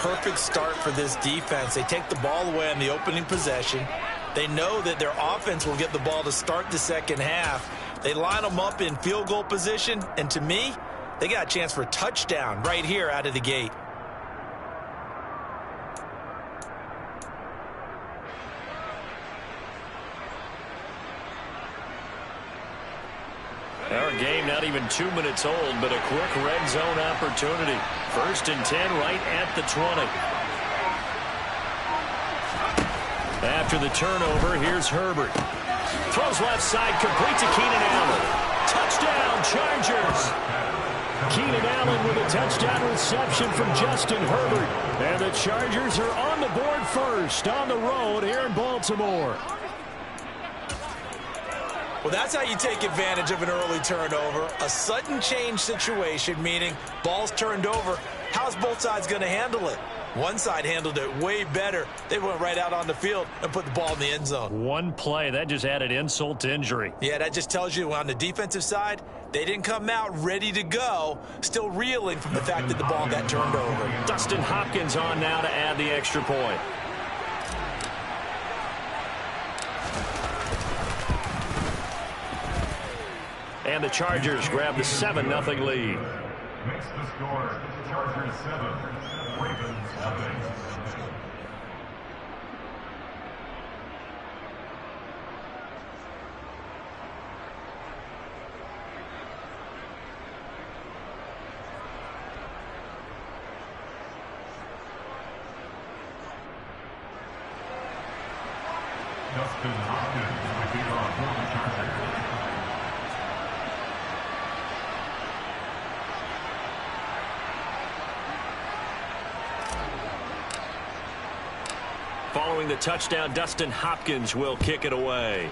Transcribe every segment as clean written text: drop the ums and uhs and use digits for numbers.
perfect start for this defense. They take the ball away on the opening possession. They know that their offense will get the ball to start the second half. They line them up in field goal position, and to me, they got a chance for a touchdown right here out of the gate. Our game not even 2 minutes old, but a quick red zone opportunity. 1st and 10 right at the 20. After the turnover, here's Herbert. Throws left side, complete to Keenan Allen. Touchdown, Chargers! Keenan Allen with a touchdown reception from Justin Herbert. And the Chargers are on the board first on the road here in Baltimore. Well, that's how you take advantage of an early turnover. A sudden change situation, meaning ball's turned over. How's both sides going to handle it? One side handled it way better. They went right out on the field and put the ball in the end zone. One play, that just added insult to injury. Yeah, that just tells you on the defensive side, they didn't come out ready to go, still reeling from the fact that the ball got turned over. Dustin Hopkins on now to add the extra point. And the Chargers grab the 7-0 lead. Makes the score Chargers 7, Ravens nothing. Dustin Hopkins will be on for the Chargers. Following the touchdown, Dustin Hopkins will kick it away.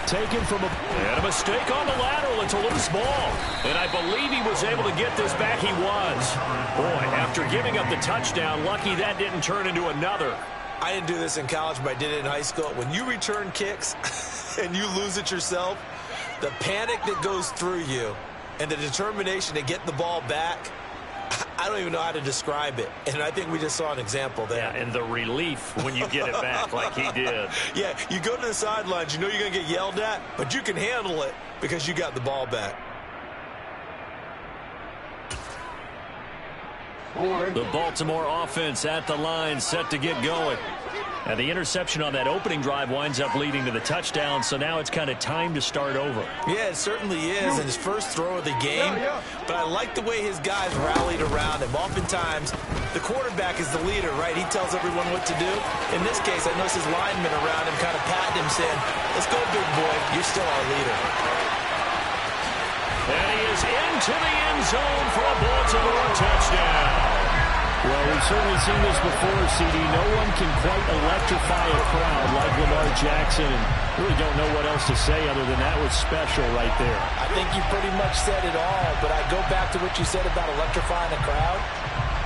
Taken from a mistake on the lateral. It's a loose ball. And I believe he was able to get this back. He was. Boy, after giving up the touchdown, lucky that didn't turn into another. I didn't do this in college, but I did it in high school. When you return kicks and you lose it yourself, the panic that goes through you and the determination to get the ball back, I don't even know how to describe it. And I think we just saw an example there. Yeah, and the relief when you get it back like he did. Yeah, you go to the sidelines, you know you're going to get yelled at, but you can handle it because you got the ball back. The Baltimore offense at the line, set to get going. And the interception on that opening drive winds up leading to the touchdown, so now it's kind of time to start over. Yeah, it certainly is, in his first throw of the game. But I like the way his guys rallied around him. Oftentimes, the quarterback is the leader, right? He tells everyone what to do. In this case, I noticed his linemen around him kind of patting him, saying, "Let's go, big boy. You're still our leader." And he is into the end zone for a Baltimore touchdown. Well, we've certainly seen this before, CD. No one can quite electrify a crowd like Lamar Jackson, and really don't know what else to say other than that was special right there. I think you pretty much said it all, but I go back to what you said about electrifying a crowd.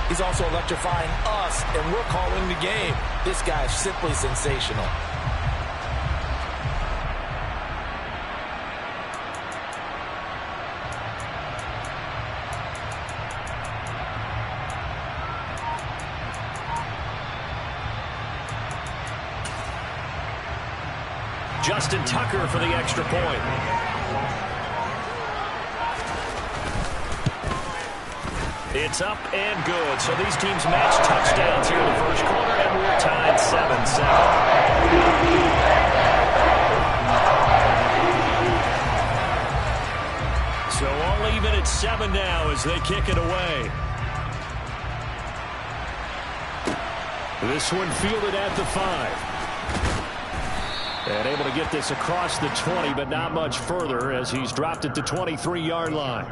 He's also electrifying us, and we're calling the game. This guy is simply sensational. Justin Tucker for the extra point. It's up and good. So these teams match touchdowns here in the first quarter, and we're tied 7-7. So all even at 7 now as they kick it away. This one fielded at the 5. And able to get this across the 20, but not much further as he's dropped it to 23-yard line.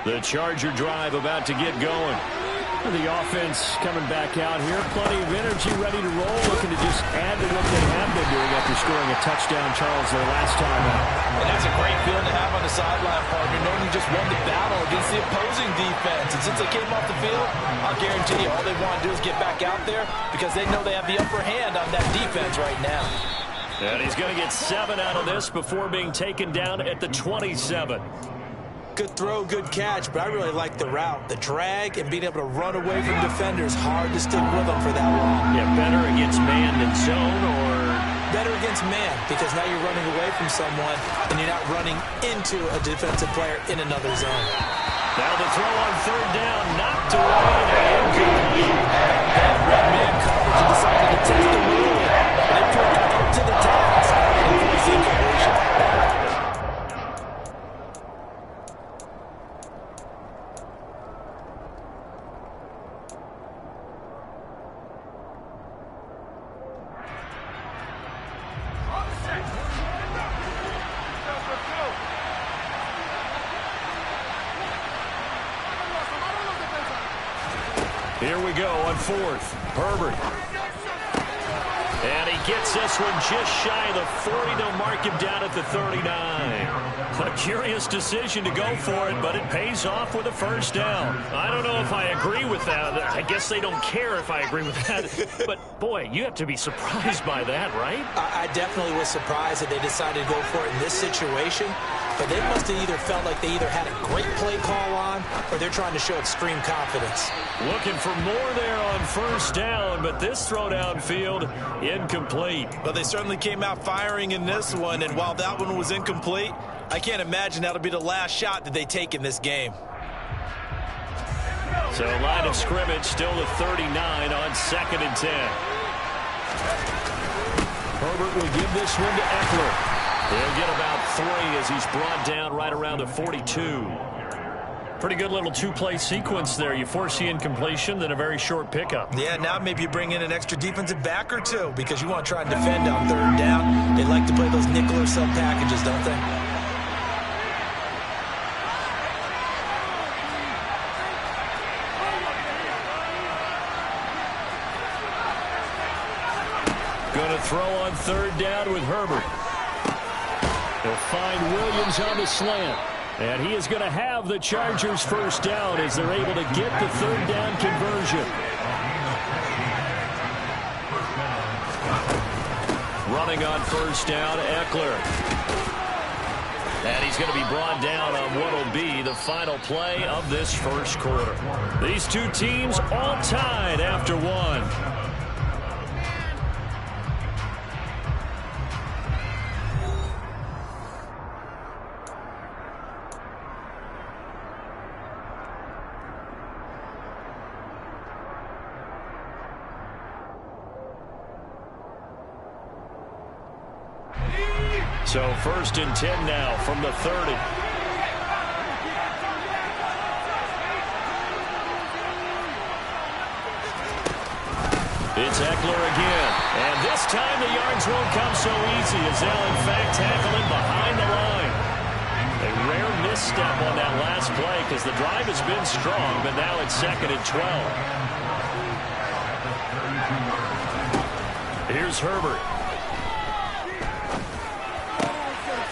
The Charger drive about to get going. The offense coming back out here. Plenty of energy, ready to roll. Looking to just add to what they have been doing after scoring a touchdown, Charles, their last time out. And that's a great feeling to have on the sideline, partner, knowing you just won the battle against the opposing defense. And since they came off the field, I'll guarantee you all they want to do is get back out there because they know they have the upper hand on that defense right now. And he's going to get 7 out of this before being taken down at the 27. Good throw, good catch, but I really like the route. The drag and being able to run away from defenders, hard to stick with them for that long. Yeah, better against man than zone, or better against man, because now you're running away from someone and you're not running into a defensive player in another zone. Now the throw on 3rd down, knocked away and incomplete. That red man coverage decided to test the rule. They proved up to the task and forced incompletion. Here we go on 4th. Herbert. And he gets this one just shy of the 40. They'll mark him down at the 39. A curious decision to go for it, but it pays off with a 1st down. I don't know if I agree with that. I guess they don't care if I agree with that. But, boy, you have to be surprised by that, right? I definitely was surprised that they decided to go for it in this situation. But they must have either felt like they either had a great play call on or they're trying to show extreme confidence. Looking for more there on 1st down, but this throw downfield, incomplete. Well, they certainly came out firing in this one, and while that one was incomplete, I can't imagine that'll be the last shot that they take in this game. So line of scrimmage still the 39 on 2nd and 10. Herbert will give this one to Eckler. He'll get about 3 as he's brought down right around the 42. Pretty good little 2-play sequence there. You force the incompletion, then a very short pickup. Yeah, now maybe you bring in an extra defensive back or 2 because you want to try and defend on 3rd down. They like to play those nickel or sub packages, don't they? Going to throw on 3rd down with Herbert. They'll find Williams on the slant. And he is going to have the Chargers 1st down as they're able to get the 3rd down conversion. Running on 1st down, Eckler. And he's going to be brought down on what will be the final play of this 1st quarter. These two teams all tied after 1. So 1st and 10 now from the 30. It's Eckler again. And this time the yards won't come so easy as they'll in fact tackle him behind the line. A rare misstep on that last play because the drive has been strong, but now it's 2nd and 12. Here's Herbert.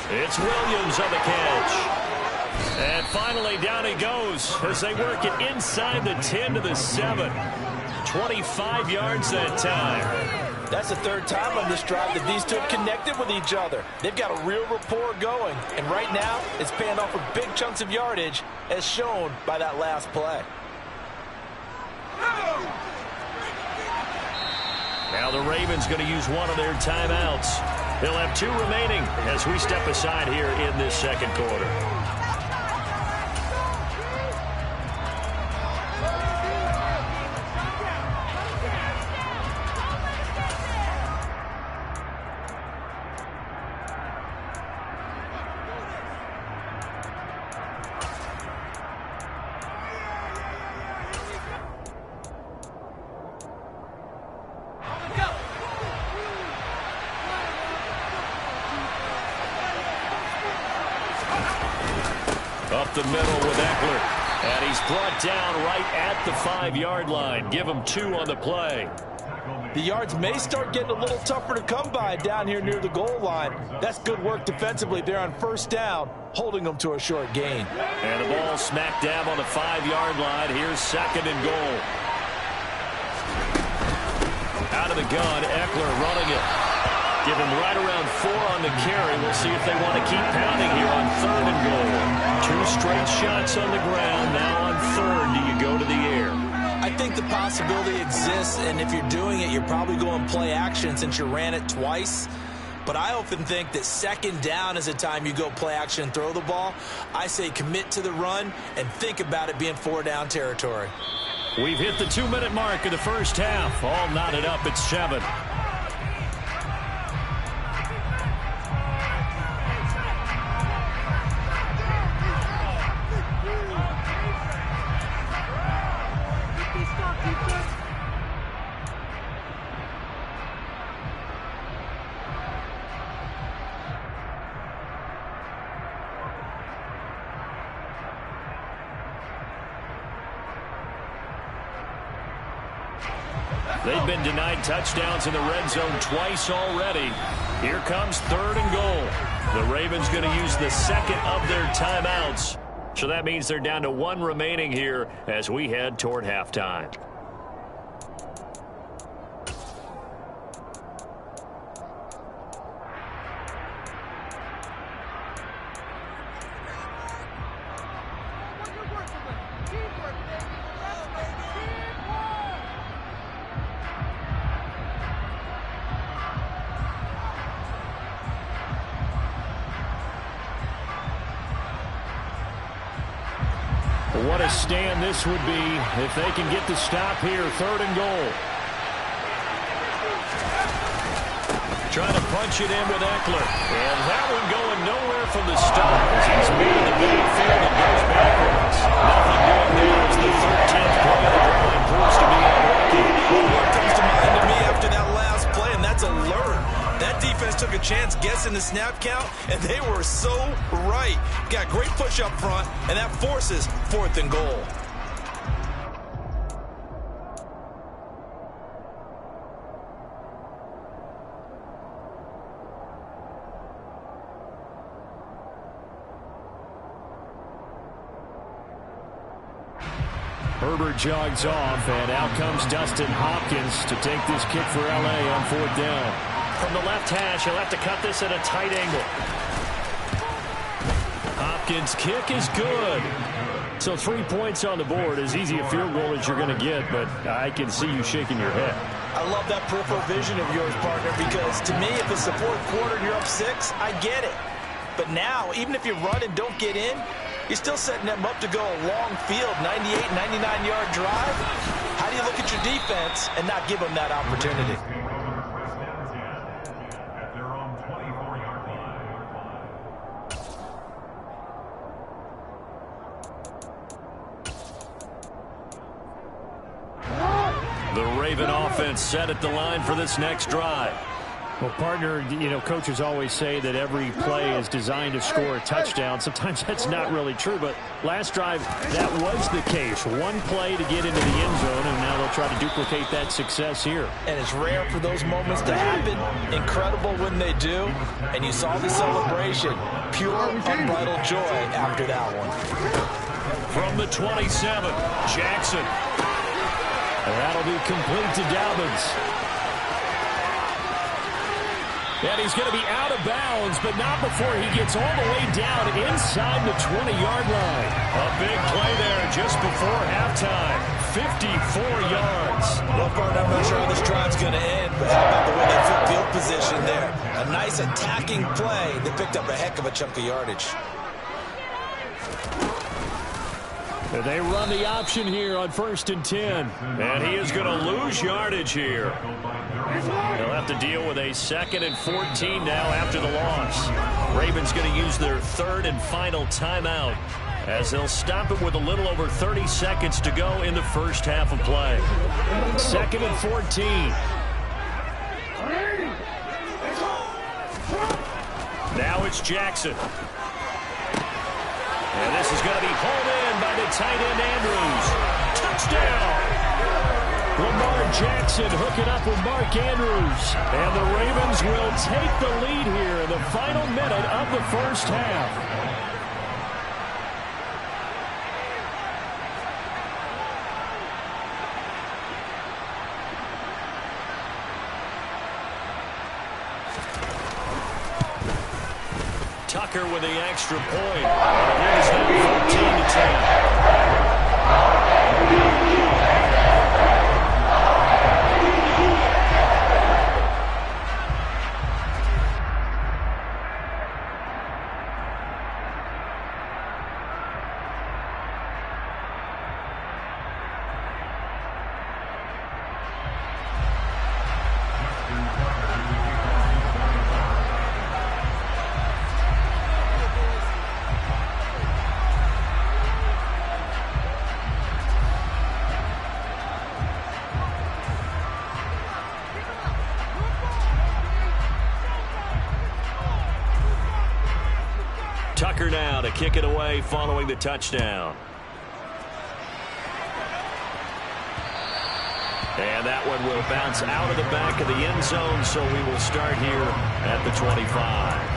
It's Williams on the catch. And finally down he goes as they work it inside the 10 to the 7. 25 yards that time. That's the 3rd time on this drive that these two have connected with each other. They've got a real rapport going. And right now, it's paying off with big chunks of yardage as shown by that last play. Now the Ravens going to use one of their timeouts. They'll have 2 remaining as we step aside here in this 2nd quarter. Up the middle with Eckler. And he's brought down right at the 5-yard line. Give him 2 on the play. The yards may start getting a little tougher to come by down here near the goal line. That's good work defensively there on first down, holding them to a short gain. And the ball smack dab on the 5-yard line. Here's 2nd and goal. Out of the gun, Eckler running it. Give him right around 4 on the carry. We'll see if they want to keep pounding here on 3rd and goal. 2 straight shots on the ground. Now on 3rd, do you go to the air? I think the possibility exists, and if you're doing it, you're probably going play action since you ran it twice. But I often think that 2nd down is a time you go play action and throw the ball. I say commit to the run and think about it being 4-down territory. We've hit the 2-minute mark of the first half. All knotted up at 7. They've been denied touchdowns in the red zone twice already. Here comes 3rd and goal. The Ravens going to use the 2nd of their timeouts. So that means they're down to 1 remaining here as we head toward halftime. What a stand this would be if they can get the stop here. 3rd and goal. Trying to punch it in with Eckler. And that one going nowhere from the start as he's made the midfield and goes backwards. Nothing doing there as the 13th play of the drive proves to be unlucky. Well, what comes to mind to me after that last play, and that's alert. That defense took a chance guessing the snap count, and they were so right. Got great push up front, and that forces 4th and goal. Herbert jogs off, and out comes Dustin Hopkins to take this kick for L.A. on 4th down. From the left hash, he'll have to cut this at a tight angle. Hopkins' kick is good. So 3 points on the board, as easy a field goal as you're going to get, but I can see you shaking your head. I love that peripheral vision of yours, partner, because to me, if it's the 4th quarter and you're up 6, I get it. But now, even if you run and don't get in, you're still setting them up to go a long field, 98, 99-yard drive. How do you look at your defense and not give them that opportunity? The Raven offense set at the line for this next drive. Well, partner, you know, coaches always say that every play is designed to score a touchdown. Sometimes that's not really true, but last drive, that was the case. 1 play to get into the end zone, and now they'll try to duplicate that success here. And it's rare for those moments to happen. Incredible when they do. And you saw the celebration. Pure, unbridled joy after that one. From the 27, Jackson. And that'll be complete to Dobbins. And he's going to be out of bounds, but not before he gets all the way down inside the 20-yard line. A big play there just before halftime. 54 yards. Well, Bart, I'm not sure how this drive's going to end, but how about the way they took field position there? A nice attacking play that picked up a heck of a chunk of yardage. They run the option here on 1st and 10. And he is going to lose yardage here. They'll have to deal with a 2nd and 14 now after the loss. Ravens going to use their 3rd and final timeout as they'll stop it with a little over 30 seconds to go in the first half of play. 2nd and 14. Now it's Jackson. And this is going to be hauled in by the tight end Andrews. Touchdown! Lamar Jackson hooking up with Mark Andrews. And the Ravens will take the lead here in the final minute of the first half. Tucker with the extra point. It is now 14-10. Tucker now to kick it away following the touchdown. And that one will bounce out of the back of the end zone, so we will start here at the 25.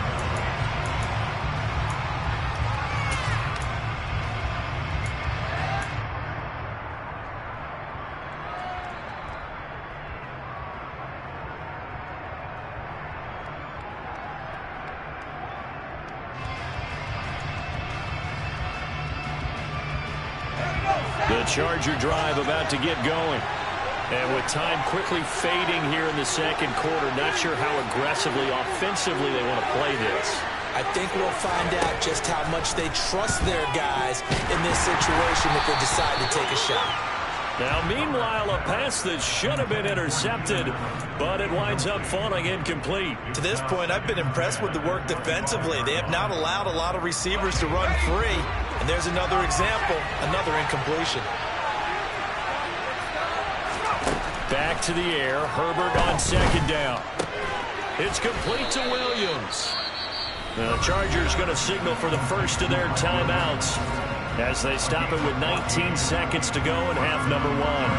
The Charger drive about to get going. And with time quickly fading here in the second quarter, not sure how aggressively, offensively they want to play this. I think we'll find out just how much they trust their guys in this situation if they decide to take a shot. Now, meanwhile, a pass that should have been intercepted, but it winds up falling incomplete. To this point, I've been impressed with the work defensively. They have not allowed a lot of receivers to run free. And there's another example, another incompletion. Back to the air, Herbert on second down. It's complete to Williams. The Chargers going to signal for the first of their timeouts as they stop it with 19 seconds to go in half number one.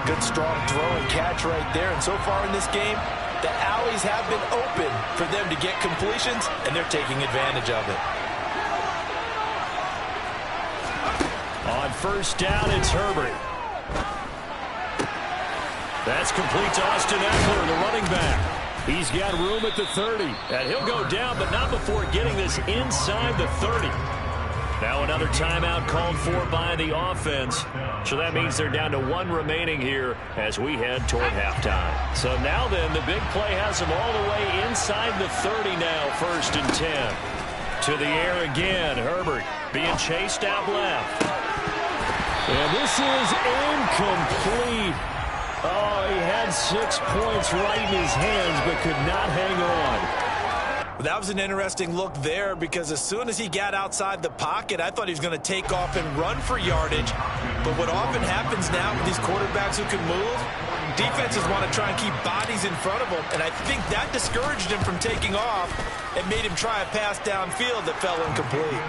Good strong throw and catch right there. And so far in this game, the alleys have been open for them to get completions, and they're taking advantage of it. On first down, it's Herbert. That's complete to Austin Eckler, the running back. He's got room at the 30. And he'll go down, but not before getting this inside the 30. Now another timeout called for by the offense. So that means they're down to one remaining here as we head toward halftime. So now then, the big play has them all the way inside the 30 now, first and 10. To the air again, Herbert being chased out left. And this is incomplete. Oh, he had 6 points right in his hands, but could not hang on. Well, that was an interesting look there because as soon as he got outside the pocket, I thought he was going to take off and run for yardage. But what often happens now with these quarterbacks who can move, defenses want to try and keep bodies in front of him. And I think that discouraged him from taking off and made him try a pass downfield that fell incomplete.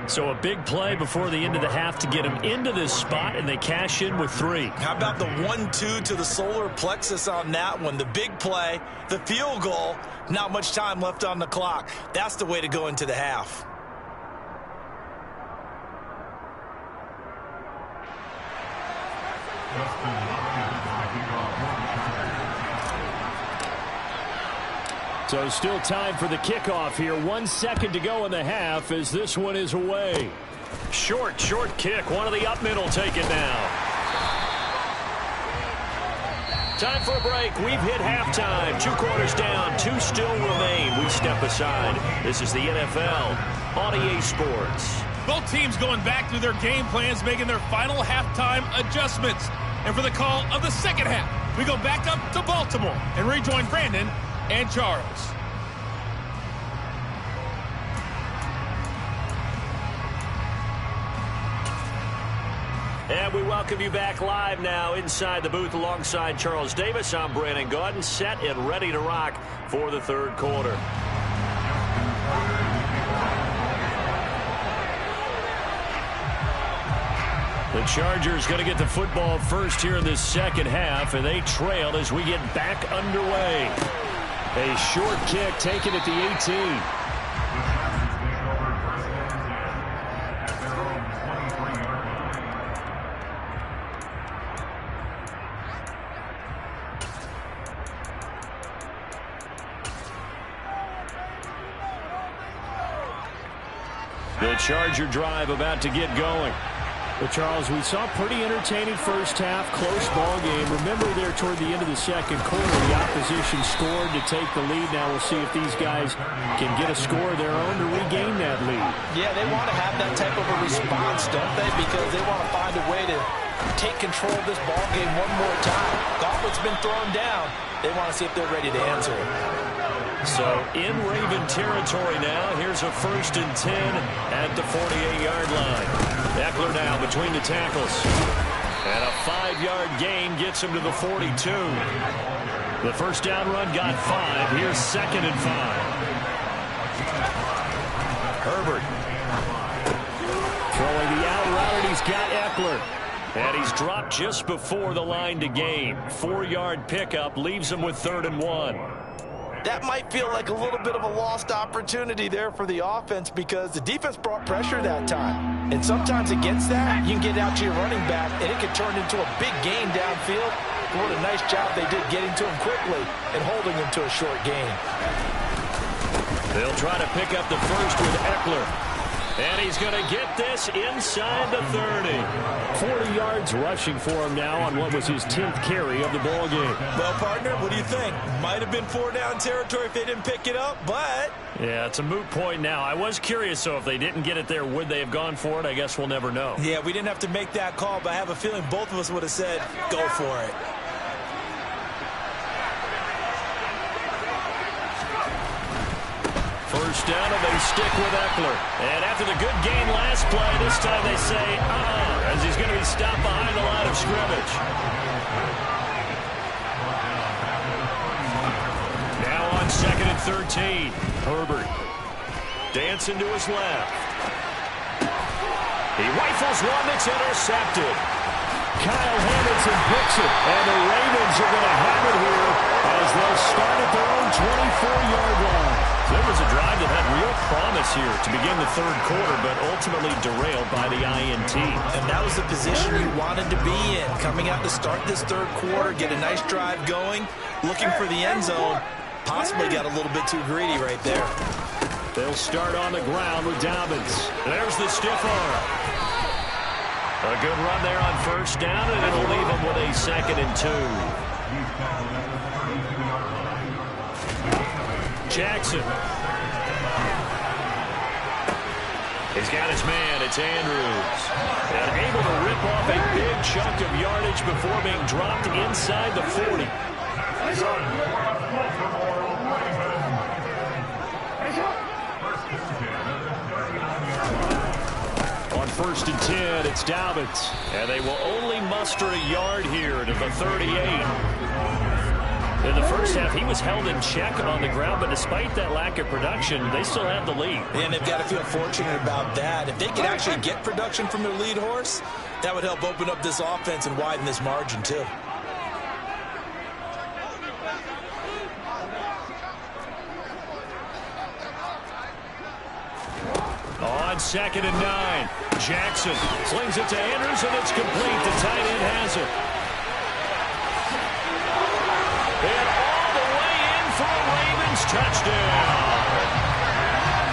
So a big play before the end of the half to get him into this spot, and they cash in with 3. How about the 1-2 to the solar plexus on that one? The big play, the field goal, not much time left on the clock. That's the way to go into the half. So still time for the kickoff here. 1 second to go in the half as this one is away. Short kick. One of the up middle taken now. Time for a break. We've hit halftime. 2 quarters down. 2 still remain. We step aside. This is the NFL on EA Sports. Both teams going back through their game plans, making their final halftime adjustments. And for the call of the second half, we go back up to Baltimore and rejoin Brandon and Charles. And we welcome you back live now inside the booth alongside Charles Davis. I'm Brandon Gaudin, set and ready to rock for the third quarter. The Chargers going to get the football first here in this second half, and they trail as we get back underway. A short kick taken at the 18. The Charger drive about to get going. Well, Charles, we saw a pretty entertaining first half, close ball game. Remember there toward the end of the second quarter, the opposition scored to take the lead. Now we'll see if these guys can get a score of their own to regain that lead. Yeah, they want to have that type of a response, don't they? Because they want to find a way to take control of this ball game one more time. Gauntlet's been thrown down. They want to see if they're ready to answer it. So in Raven territory now. Here's a 1st and 10 at the 48-yard line. Eckler now between the tackles. And a 5-yard gain gets him to the 42. The first down run got 5. Here's 2nd and 5. Herbert throwing the out route, and he's got Eckler. And he's dropped just before the line to gain. 4-yard pickup leaves him with 3rd and 1. That might feel like a little bit of a lost opportunity there for the offense because the defense brought pressure that time. And sometimes against that, you can get out to your running back, and it can turn into a big gain downfield. What a nice job they did getting to him quickly and holding him to a short gain. They'll try to pick up the first with Eckler. And he's going to get this inside the 30. 40 yards rushing for him now on what was his 10th carry of the ball game. Well, partner, what do you think? Might have been 4-down territory if they didn't pick it up, but... Yeah, it's a moot point now. I was curious, so if they didn't get it there, would they have gone for it? I guess we'll never know. Yeah, we didn't have to make that call, but I have a feeling both of us would have said, go for it. First down, and they stick with Eckler. And after the good gain last play, this time they say, as he's going to be stopped behind the line of scrimmage. Now on 2nd and 13. Herbert dancing to his left. He rifles one that's intercepted. Kyle Hamilton picks it, and the Ravens are going to have it here as they'll start at their own 24-yard line. There was a drive that had real promise here to begin the 3rd quarter, but ultimately derailed by the INT. And that was the position you wanted to be in. Coming out to start this 3rd quarter, get a nice drive going, looking for the end zone. Possibly got a little bit too greedy right there. They'll start on the ground with Dobbins. There's the stiff arm. A good run there on 1st down, and it'll leave him with a 2nd and 2. Jackson. He's got his man. It's Andrews. And able to rip off a big chunk of yardage before being dropped inside the 40. On 1st and 10, it's Dobbins. And they will only muster a yard here to the 38. In the first half, he was held in check on the ground, but despite that lack of production, they still have the lead. And they've got to feel fortunate about that. If they could actually get production from their lead horse, that would help open up this offense and widen this margin, too. On 2nd and 9, Jackson slings it to Andrews, and it's complete. The tight end has it. And all the way in for a Ravens touchdown.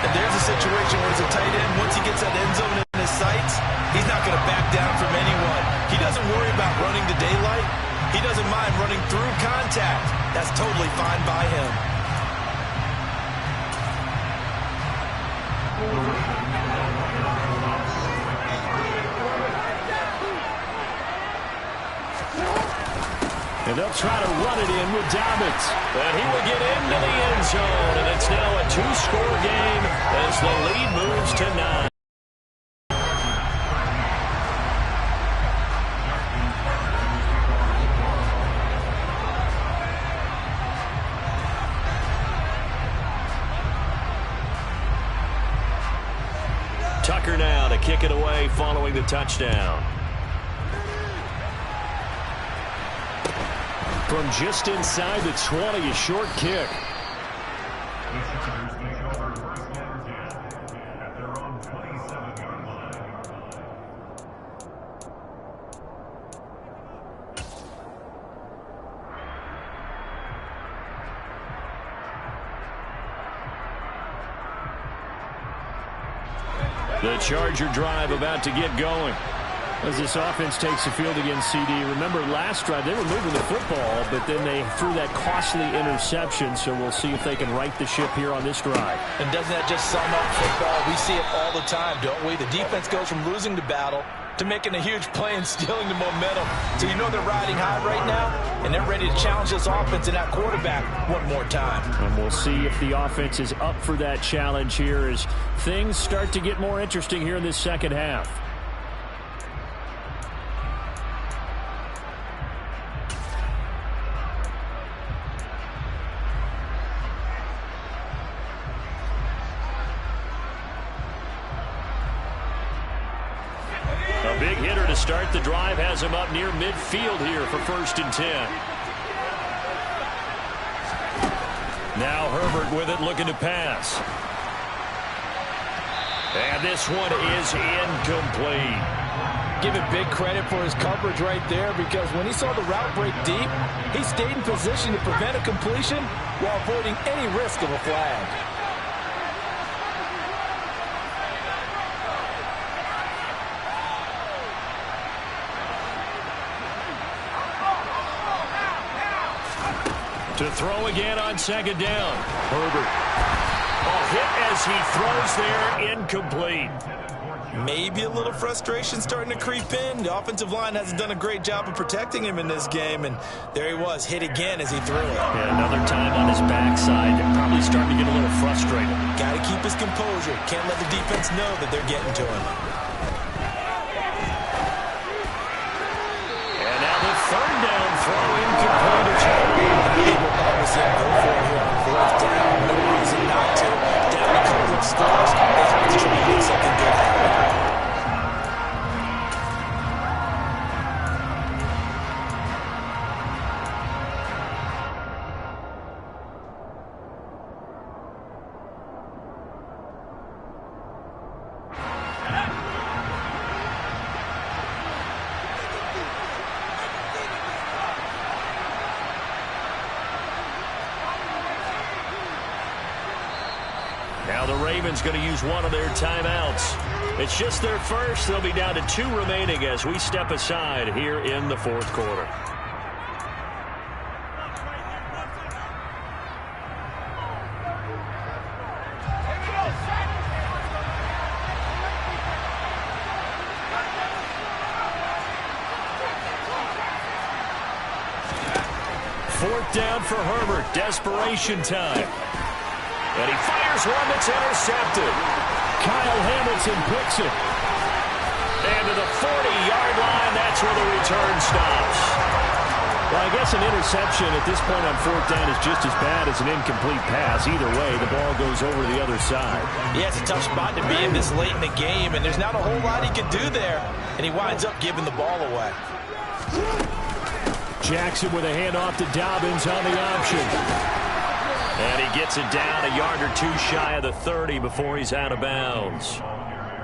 And there's a situation where it's a tight end. Once he gets that end zone in his sights, he's not going to back down from anyone. He doesn't worry about running to daylight. He doesn't mind running through contact. That's totally fine by him. And they'll try to run it in with Dobbins. And he will get into the end zone. And it's now a 2-score game as the lead moves to 9. Tucker now to kick it away following the touchdown. From just inside the 20, a short kick. The Chargers take over first and 10 at their own 27-yard line. The Charger drive about to get going. As this offense takes the field against CD, remember last drive they were moving the football, but then they threw that costly interception, so we'll see if they can right the ship here on this drive. And doesn't that just sum up football? We see it all the time, don't we? The defense goes from losing the battle to making a huge play and stealing the momentum. So you know they're riding high right now, and they're ready to challenge this offense and that quarterback one more time. And we'll see if the offense is up for that challenge here as things start to get more interesting here in this second half. A big hitter to start the drive has him up near midfield here for 1st and 10. Now Herbert with it, looking to pass. And this one is incomplete. Give him big credit for his coverage right there, because when he saw the route break deep, he stayed in position to prevent a completion while avoiding any risk of a flag. To throw again on 2nd down. Herbert. A hit as he throws there, incomplete. Maybe a little frustration starting to creep in. The offensive line hasn't done a great job of protecting him in this game, and there he was, hit again as he threw it. Yeah, another time on his backside. They're probably starting to get a little frustrated. Got to keep his composure. Can't let the defense know that they're getting to him. And now the 3rd down throw, incomplete. Obviously, go for it here on 4th down. No reason not to. Down a couple of scores. They have to try to make something good happen. Now the Ravens going to use one of their timeouts. It's just their first. They'll be down to 2 remaining as we step aside here in the 4th quarter. Fourth down for Herbert. Desperation time. And he fires one that's intercepted. Kyle Hamilton picks it. And to the 40-yard line, that's where the return stops. Well, I guess an interception at this point on 4th down is just as bad as an incomplete pass. Either way, the ball goes over to the other side. Yeah, it's a tough spot to be in this late in the game, and there's not a whole lot he can do there. And he winds up giving the ball away. Jackson with a handoff to Dobbins on the option. And he gets it down a yard or 2 shy of the 30 before he's out of bounds.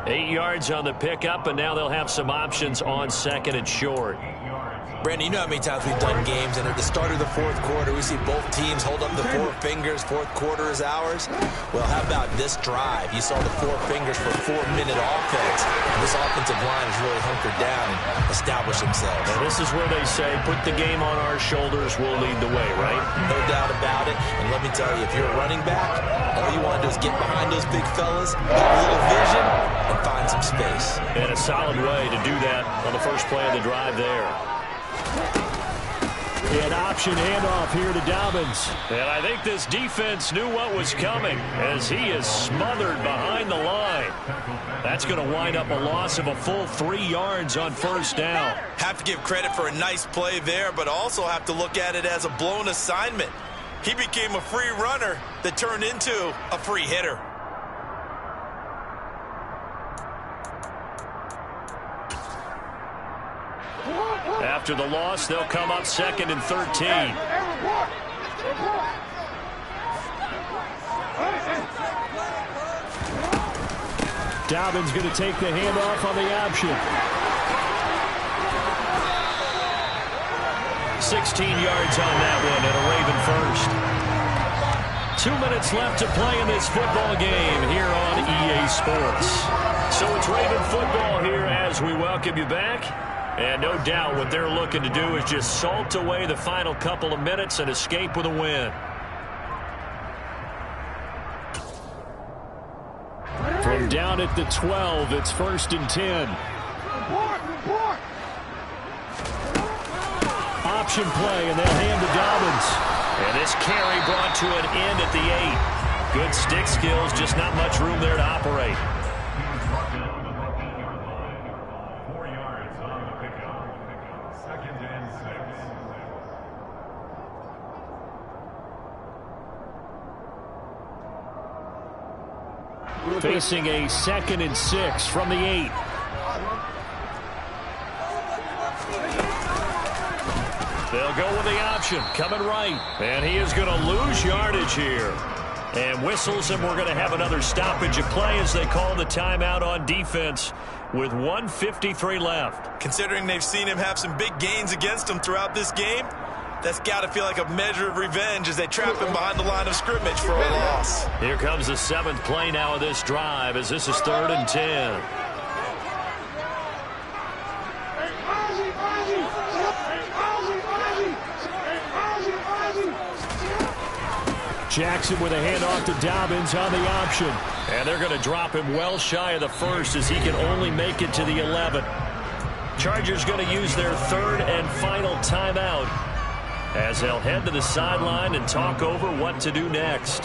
8 yards on the pickup, and now they'll have some options on 2nd and short. Brandon, you know how many times we've done games, and at the start of the 4th quarter, we see both teams hold up the 4 fingers. 4th quarter is ours. Well, how about this drive? You saw the 4 fingers for 4-minute offense. And this offensive line has really hunkered down and established themselves. And this is where they say, put the game on our shoulders, we'll lead the way, right? No doubt about it. And let me tell you, if you're a running back, all you want to do is get behind those big fellas, get a little vision, and find some space. And a solid way to do that on the first play of the drive there. An option handoff here to Dobbins. And I think this defense knew what was coming as he is smothered behind the line. That's going to wind up a loss of a full 3 yards on 1st down. Have to give credit for a nice play there, but also have to look at it as a blown assignment. He became a free runner that turned into a free hitter. After the loss, they'll come up 2nd and 13. Dobbins going to take the handoff on the option. 16 yards on that one and a Raven first. 2 minutes left to play in this football game here on EA Sports. So it's Raven football here as we welcome you back. And no doubt what they're looking to do is just salt away the final couple of minutes and escape with a win. From down at the 12, it's 1st and 10. Option play, and they'll hand to Dobbins. And this carry brought to an end at the 8. Good stick skills, just not much room there to operate. 4 yards on the pickup. 2nd and 6. Facing a 2nd and 6 from the 8. They'll go with the option, coming right. And he is going to lose yardage here. And whistles, and we're going to have another stoppage of play as they call the timeout on defense with 1:53 left. Considering they've seen him have some big gains against them throughout this game, that's got to feel like a measure of revenge as they trap him behind the line of scrimmage for a loss. Here comes the 7th play now of this drive as this is 3rd and 10. Jackson with a handoff to Dobbins on the option. And they're going to drop him well shy of the 1st as he can only make it to the 11th. Chargers going to use their 3rd and final timeout as they'll head to the sideline and talk over what to do next.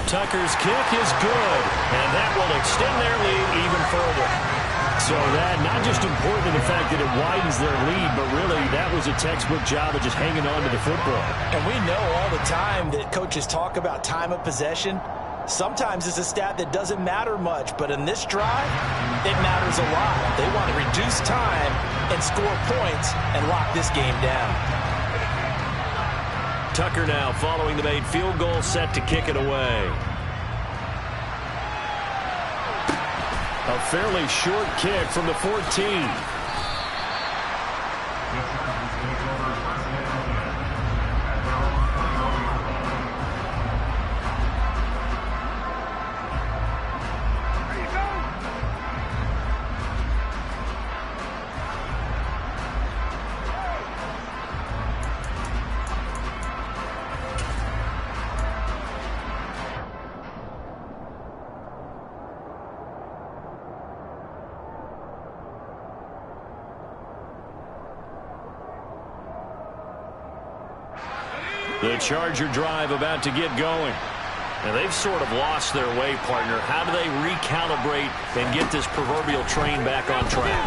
Tucker's kick is good, and that will extend their lead even further. So that not just important in the fact that it widens their lead, but really that was a textbook job of just hanging on to the football. And we know all the time that coaches talk about time of possession. Sometimes it's a stat that doesn't matter much, but in this drive, it matters a lot. They want to reduce time and score points and lock this game down. Tucker now following the made field goal, set to kick it away. A fairly short kick from the 14. The Charger drive about to get going. And they've sort of lost their way, partner. How do they recalibrate and get this proverbial train back on track?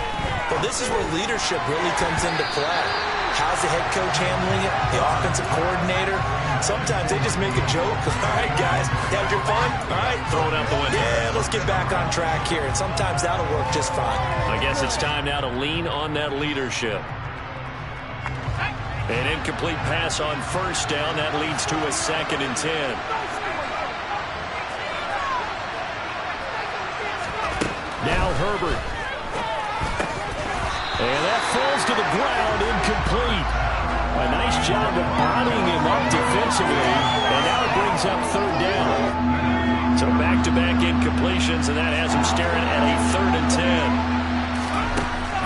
Well, this is where leadership really comes into play. How's the head coach handling it? The offensive coordinator? Sometimes they just make a joke. All right, guys, had your fun? All right. Throw it out the window. Yeah, let's get back on track here. And sometimes that'll work just fine. I guess it's time now to lean on that leadership. An incomplete pass on 1st down. That leads to a 2nd and 10. Now Herbert. And that falls to the ground, incomplete. A nice job of bodying him up defensively. And now it brings up 3rd down. So back-to-back incompletions, and that has him staring at a 3rd and 10.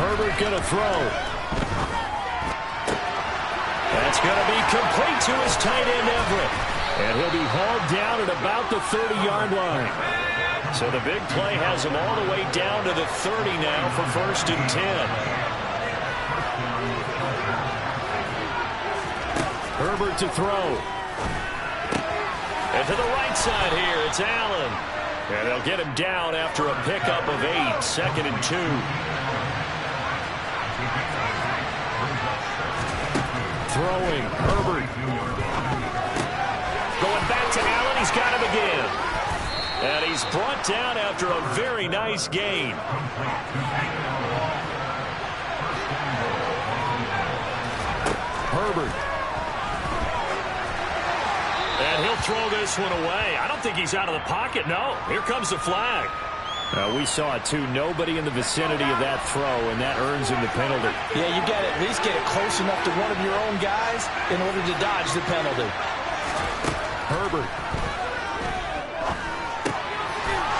Herbert going to throw. That's going to be complete to his tight end, Everett. And he'll be hauled down at about the 30-yard line. So the big play has him all the way down to the 30 now for 1st and 10. Herbert to throw. And to the right side here, it's Allen. And they'll get him down after a pickup of 8, 2nd and 2. Throwing, Herbert. Going back to Allen. He's got him again. And he's brought down after a very nice gain. Herbert. And he'll throw this one away. I don't think he's out of the pocket. No, here comes the flag. We saw it, too. Nobody in the vicinity of that throw, and that earns him the penalty. Yeah, you got to at least get it close enough to one of your own guys in order to dodge the penalty. Herbert.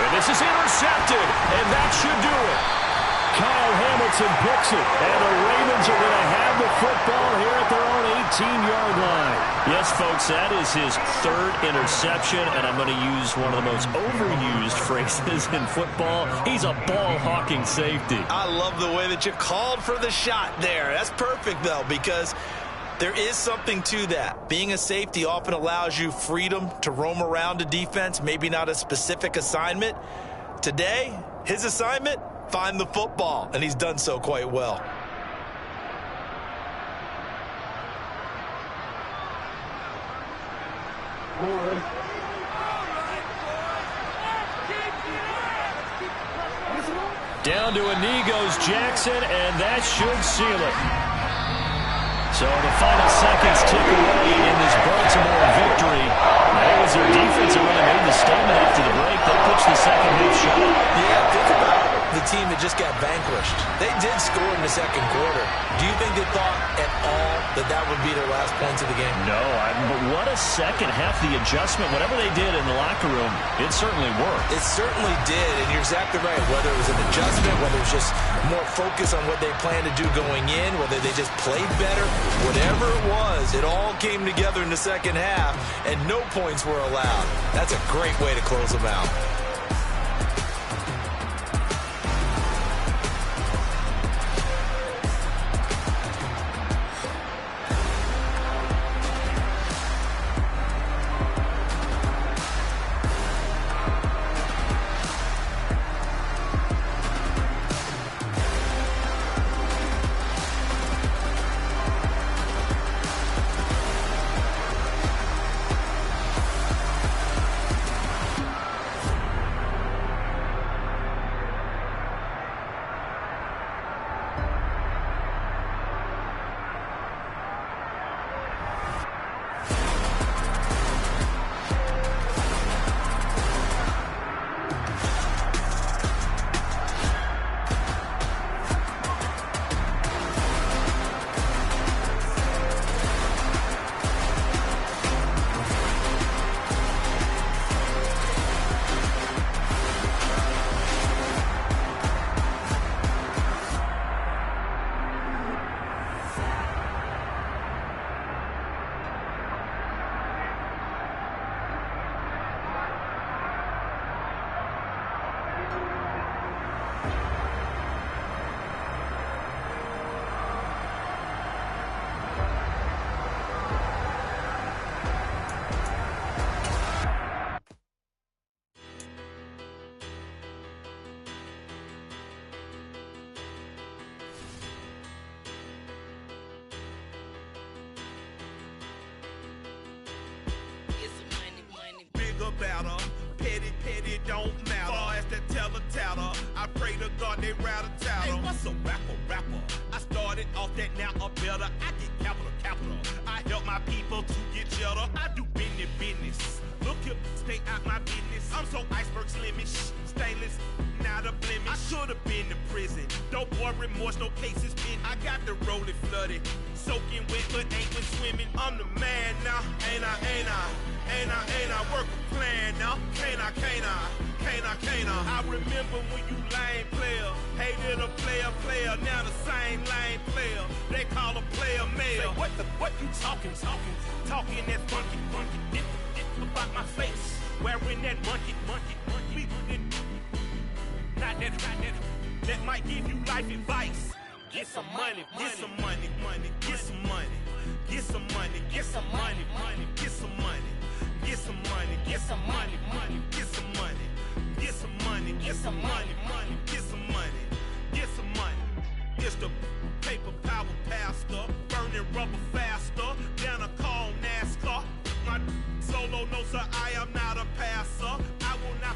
And this is intercepted, and that should do it. Kyle Hamilton picks it, and the Ravens are going to have the football here at their own 18-yard line. Yes, folks, that is his third interception, and I'm going to use one of the most overused phrases in football. He's a ball-hawking safety. I love the way that you called for the shot there. That's perfect, though, because there is something to that. Being a safety often allows you freedom to roam around a defense, maybe not a specific assignment. Today, his assignment, find the football, and he's done so quite well. Down to a knee goes Jackson, and that should seal it. So the final seconds tick away in this Baltimore victory. It was their defense that really made the statement after the break. They pitched the second half shot. Yeah, think about the team that just got vanquished. They did score in the second quarter. Do you think they thought at all that that would be their last points of the game? No, but what a second half. The adjustment, whatever they did in the locker room, it certainly worked. It certainly did, and you're exactly right. Whether it was an adjustment, whether it was just more focus on what they planned to do going in, whether they just played better, whatever it was, it all came together in the second half, and no points were allowed. That's a great way to close them out. Petty don't matter. Far as that teller, I pray to God they rattle tattle. Hey, what's a rapper? I started off that, now a better. I get capital. I help my people to get cheddar. I do business. Look here, stay out my business. I'm so iceberg slimish, stainless, not a blemish. I should have been in prison. Don't boy remorse, no cases pinned. I got the rolling flooded, soaking wet, but ain't been swimming. I'm the man now, ain't I? Work a plan now, can't I? I remember when you lame player, hated a player, now the same lame player. They call a player mayor. Say, what you talking that funky, dip about my face, wearing that monkey. We not that might give you life advice. Get some money. It's the paper power pastor, burning rubber faster, down a call NASCAR. My solo no, no, sir, I am not a passer. I will not